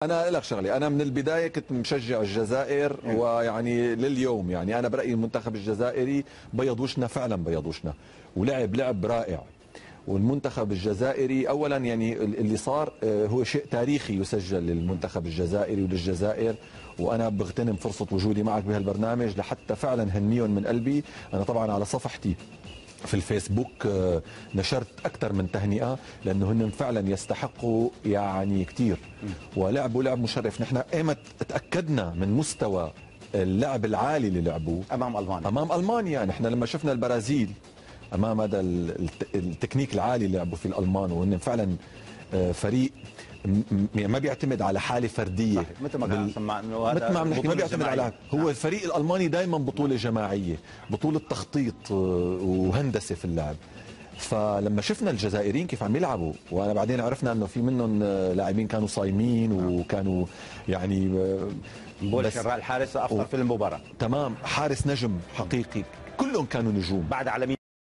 انا لك شغله، انا من البدايه كنت مشجع الجزائر، ويعني لليوم يعني انا برايي المنتخب الجزائري بيض وشنا، فعلا بيض وشنا، لعب رائع. والمنتخب الجزائري اولا يعني اللي صار هو شيء تاريخي يسجل للمنتخب الجزائري وللجزائر، وانا بغتنم فرصه وجودي معك بهالبرنامج لحتى فعلا هنيهم من قلبي. انا طبعا على صفحتي في الفيسبوك نشرت أكثر من تهنئة، لأنه هن فعلا يستحقوا يعني كثير، ولعبوا لعب مشرف. نحن ايمت تأكدنا من مستوى اللعب العالي اللي لعبوه أمام ألمانيا. نحن لما شفنا البرازيل أمام هذا التكنيك العالي اللي لعبوا فيه الألمان، وهن فعلا فريق ما بيعتمد على حاله فرديه، مثل ما كان سمع انه هذا مثل ما عم نحكي ما بيعتمد على هو الفريق الالماني دائما بطوله جماعيه، بطوله تخطيط وهندسه في اللعب. فلما شفنا الجزائريين كيف عم يلعبوا، وانا بعدين عرفنا انه في منهم لاعبين كانوا صايمين وكانوا يعني بولشر الحارس افضل في المباراه، تمام، حارس نجم حقيقي، كلهم كانوا نجوم بعد على